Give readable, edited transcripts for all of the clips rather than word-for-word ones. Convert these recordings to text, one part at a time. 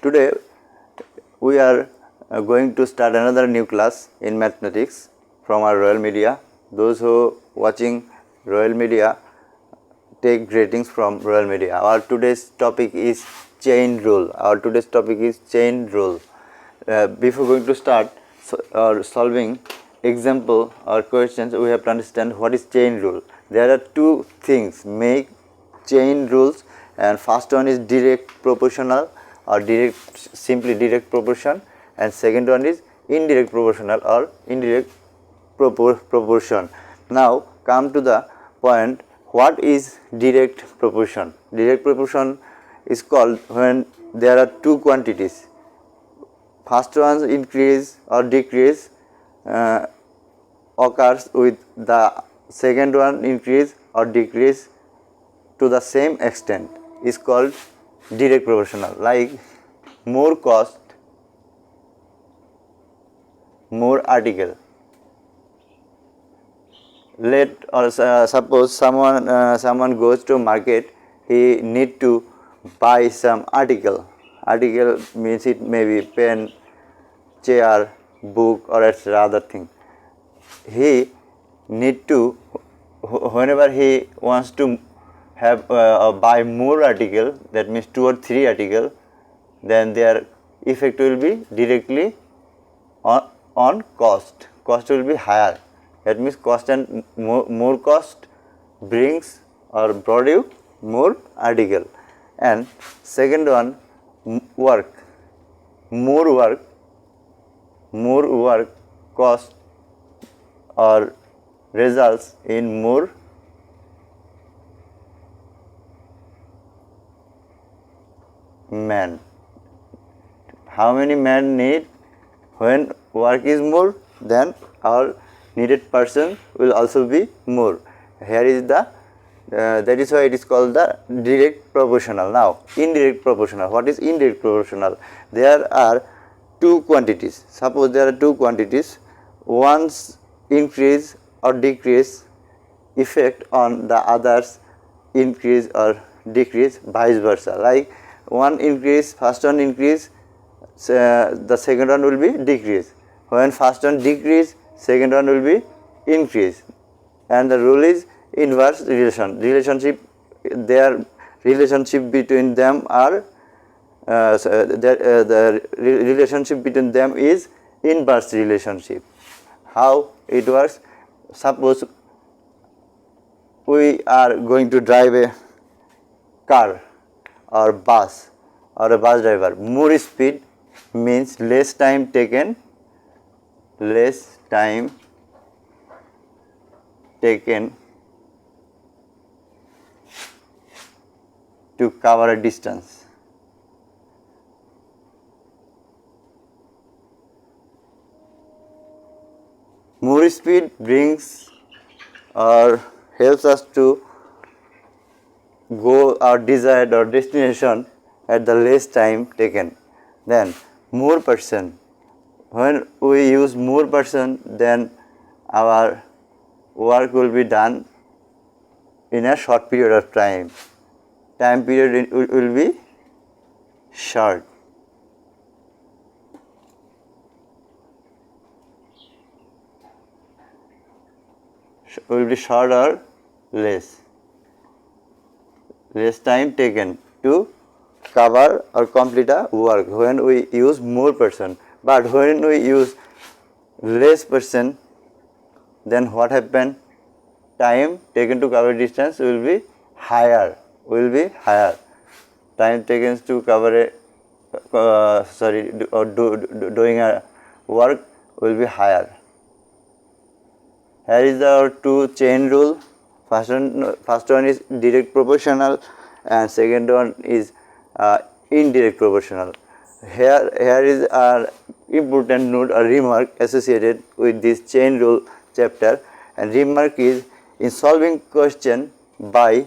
Today we are going to start another new class in mathematics from our Royal Media. Those who watching Royal Media take ratings from Royal Media. Our today's topic is chain rule. Before going to start solving example or questions, we have to understand what is chain rule. There are two things make chain rules, and first one is direct proportional or simply direct proportion, and second one is indirect proportional or indirect proportion. Now come to the point, what is direct proportion? Direct proportion is called when there are two quantities, first one increase or decrease occurs with the second one increase or decrease to the same extent is called direct proportional. Like more cost, more article. Suppose someone goes to market, he need to buy some article. Article means it may be pen, chair, book, or etc. other thing. He need to, whenever he wants to have buy more article, that means 2 or 3 article, then their effect will be directly on cost. Cost will be higher. That means cost and more cost brings or brought you more article. And second one, work. More work cost or results in more man. How many men need? When work is more, then our needed person will also be more. Here is the that is why it is called the direct proportional. Now indirect proportional. What is indirect proportional? There are two quantities. Suppose there are two quantities, one's increase or decrease effect on the others increase or decrease, vice versa. Like one increase, first one increase, the second one will be decrease. When first one decrease, second one will be increase. And the rule is inverse relationship. Their relationship between them are the relationship between them is inverse relationship. How it works? Suppose we are going to drive a car or bus or a bus driver. More speed means less time taken to cover a distance. More speed brings or helps us to go our desired or destination at the less time taken. Then more person. When we use more person, then our work will be done in a short period of time. Time period will be short. Will be short or less. Less time taken to cover or complete a work when we use more person. But when we use less person, then what happen? Time taken to cover distance will be higher. Time taken to cover doing a work will be higher. Here is our two chain rule. First one is direct proportional, and second one is indirect proportional. Here is our important note or remark associated with this chain rule chapter, and remark is in solving question by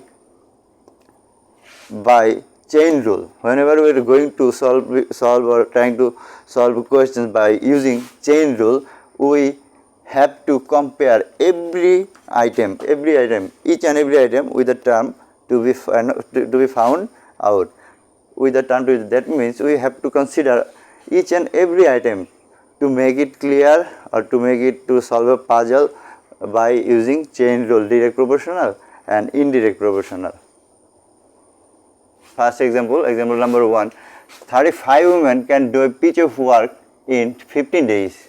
chain rule. Whenever we are going to solve or trying to solve questions by using chain rule, we have to compare every item, each and every item with a term to be found out. with the turn to, that means we have to consider each and every item to make it clear or to make it to solve a puzzle by using chain rule, direct proportional and indirect proportional. First example, example number 1, 35 women can do a piece of work in 15 days.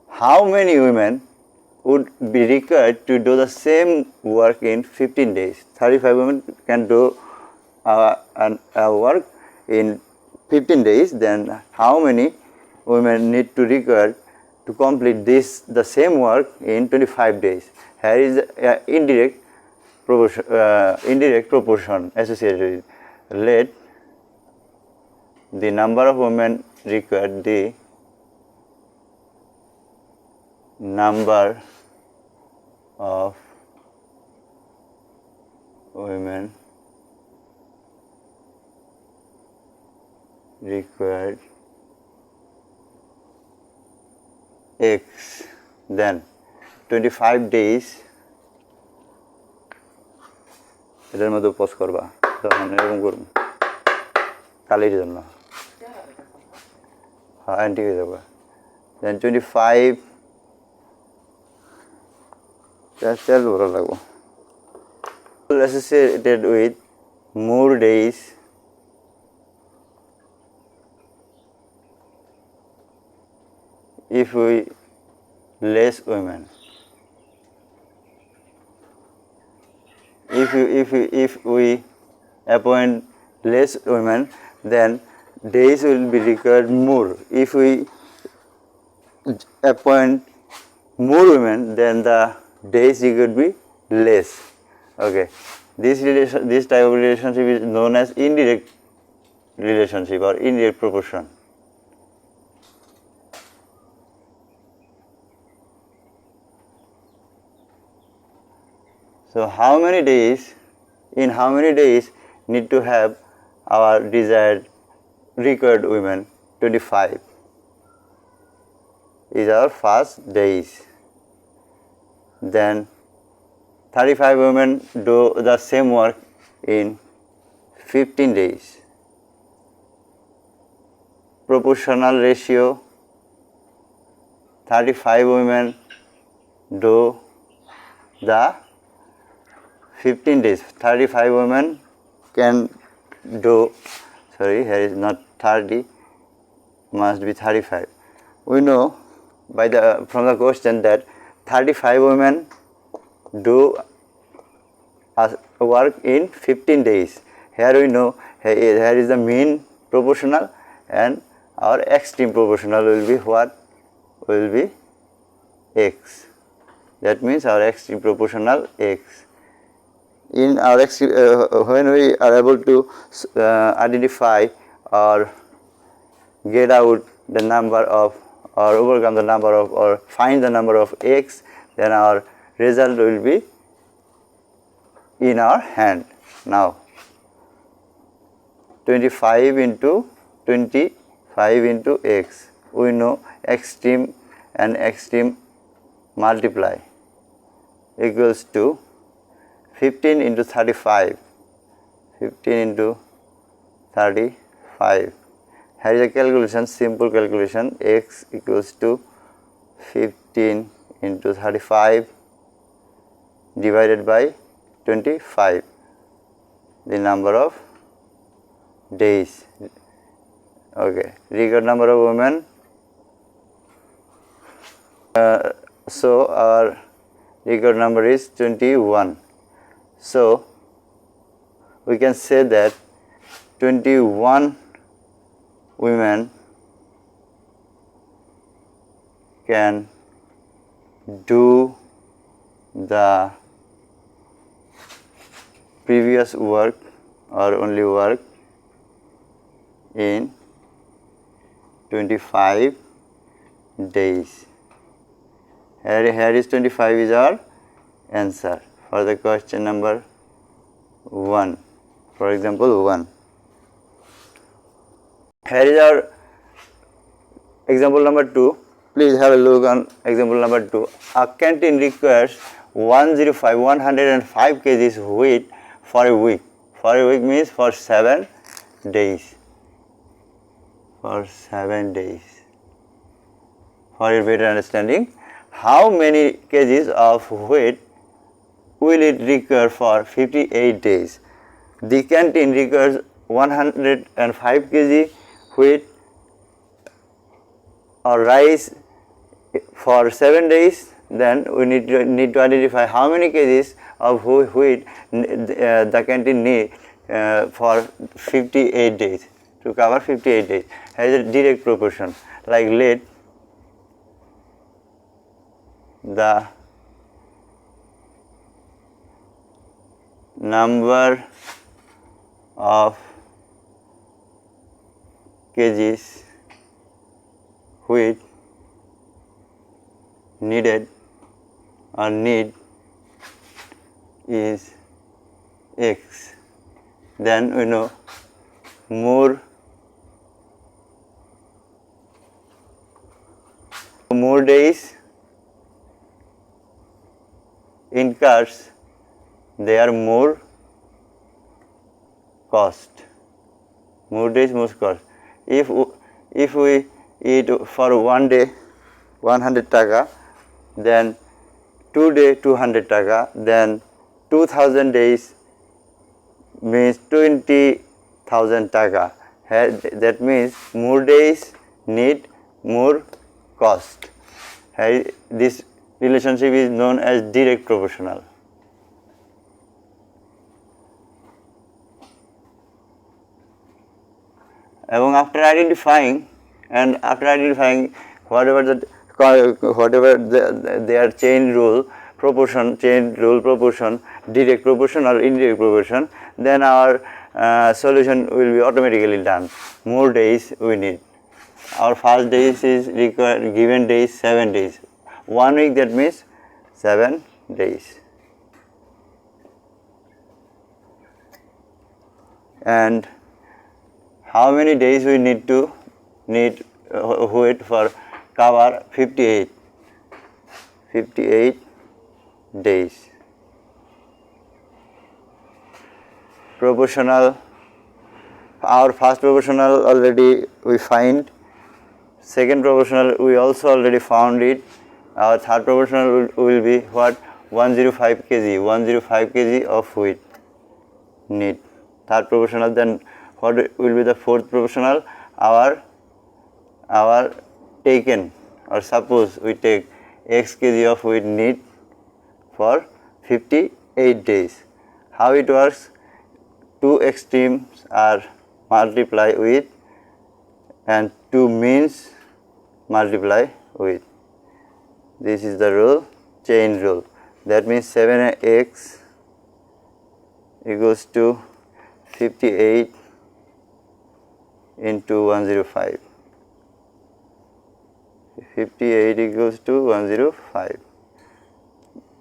How many women would be required to do the same work in 15 days? 35 women can do work in 15 days, then how many women need to require to complete the same work in 25 days? Here is indirect proportion associated with. Let the number of women required, the number of women required X, then 25 days এটার মধ্যে pose করবা তখন এরকম করব কালির জন্য হ্যাঁ ঠিক হয়ে যাবে then 25 তেল বড় লাগবো associated with more days if we less women. If we appoint less women, then days will be required more. If we appoint more women, then the days could be less. Okay, this type of relationship is known as indirect relationship or indirect proportion. So how many days need to have our desired required women? 25 is our first days. Then 35 women do the same work in 15 days. Proportional ratio, 35 women do the 15 days. 35 women can do, sorry, here is not 30, must be 35. We know from the question that 35 women do work in 15 days. Here we know here is the mean proportional and our extreme proportional will be what? Will be X. That means our extreme proportional X. In our when we are able to identify or get out the number of or overcome the number of or find the number of X, then our result will be in our hand. Now 25 into 25 into X, we know extreme and extreme multiply equals to 15 into 35, 15 into 35. Here is a calculation, simple calculation, X equals to 15 into 35 divided by 25, the number of days. Okay, record number of women. So our record number is 21. So we can say that 21 women can do the previous work or only work in 25 days. Here is 25 is our answer for the question number 1. For example 1. Here is our example number 2. Please have a look on example number 2. A canteen requires 105 kgs wheat for a week. For a week means for 7 days. for 7 days. For your better understanding, how many kgs of wheat will it require for 58 days? The canteen requires 105 kg wheat or rice for 7 days. Then we need to identify how many kgs of wheat the canteen need for 58 days, to cover 58 days. Has a direct proportion. Like let the number of kgs wheat needed or need is X. Then we know more days incurs, they are more cost. More days, more cost. If we eat for 1 day 100 taka, then 2 day 200 taka, then 2000 days means 20,000 taka. That means more days need more cost. This relationship is known as direct proportional. And after identifying whatever their chain rule proportion, direct proportion or indirect proportion, then our solution will be automatically done. More days we need. Our first days is required, given days 7 days. 1 week, that means 7 days. And how many days we need wait for cover 58 days. Proportional, our first proportional already we find, second proportional we also already found it. Our third proportional will be what? 105 kg of wheat need. Third proportional. Then what will be the fourth proportional? Our taken, or suppose we take x kg of wheat need for 58 days. How it works? Two extremes are multiply with and two means multiply with. This is the rule, chain rule. That means 7x equals to 58 into 105. 58 equals to 105.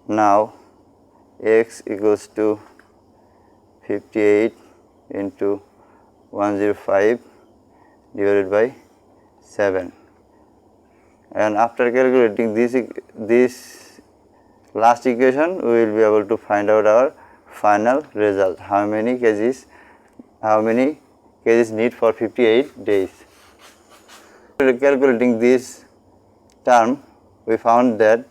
Now x equals to 58 into 105 divided by 7. And after calculating this last equation, we will be able to find out our final result. How many kgs need for 58 days. After calculating this term, we found that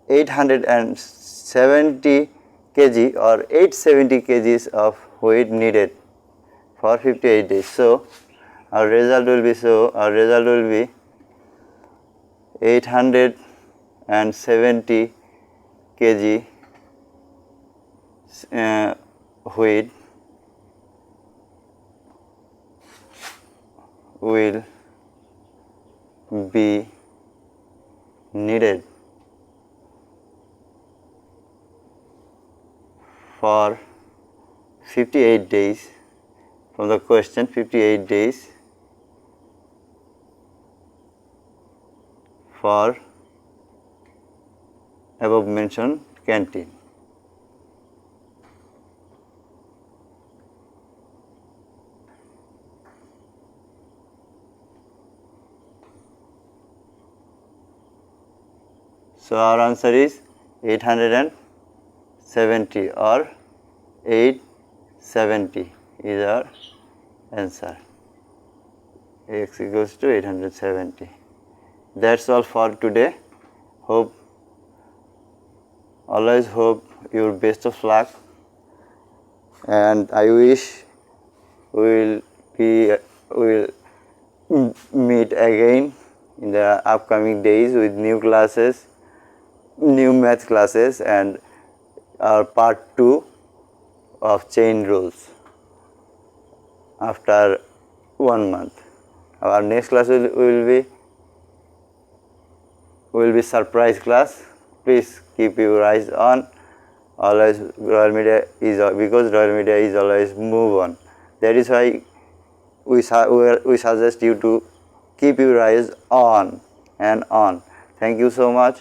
870 kg or 870 kgs of wheat needed for 58 days. So our result will be 870 kg wheat will be needed for 58 days. From the question, 58 days for above mentioned canteen. So our answer is 870 or 870 is our answer. x equals to 870. That's all for today. Always hope your best of luck, and I wish we will meet again in the upcoming days with new classes, new math classes, and our part 2 of chain rules after 1 month. Our next class will be surprise class. Please keep your eyes on. Always Royal Media is, because Royal Media is always move on. That is why we suggest you to keep your eyes on and on. Thank you so much.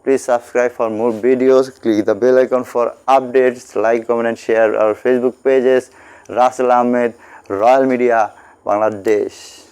Please subscribe for more videos. Click the bell icon for updates. Like, comment and share our Facebook pages. Russell Ahmed, Royal Media, Bangladesh.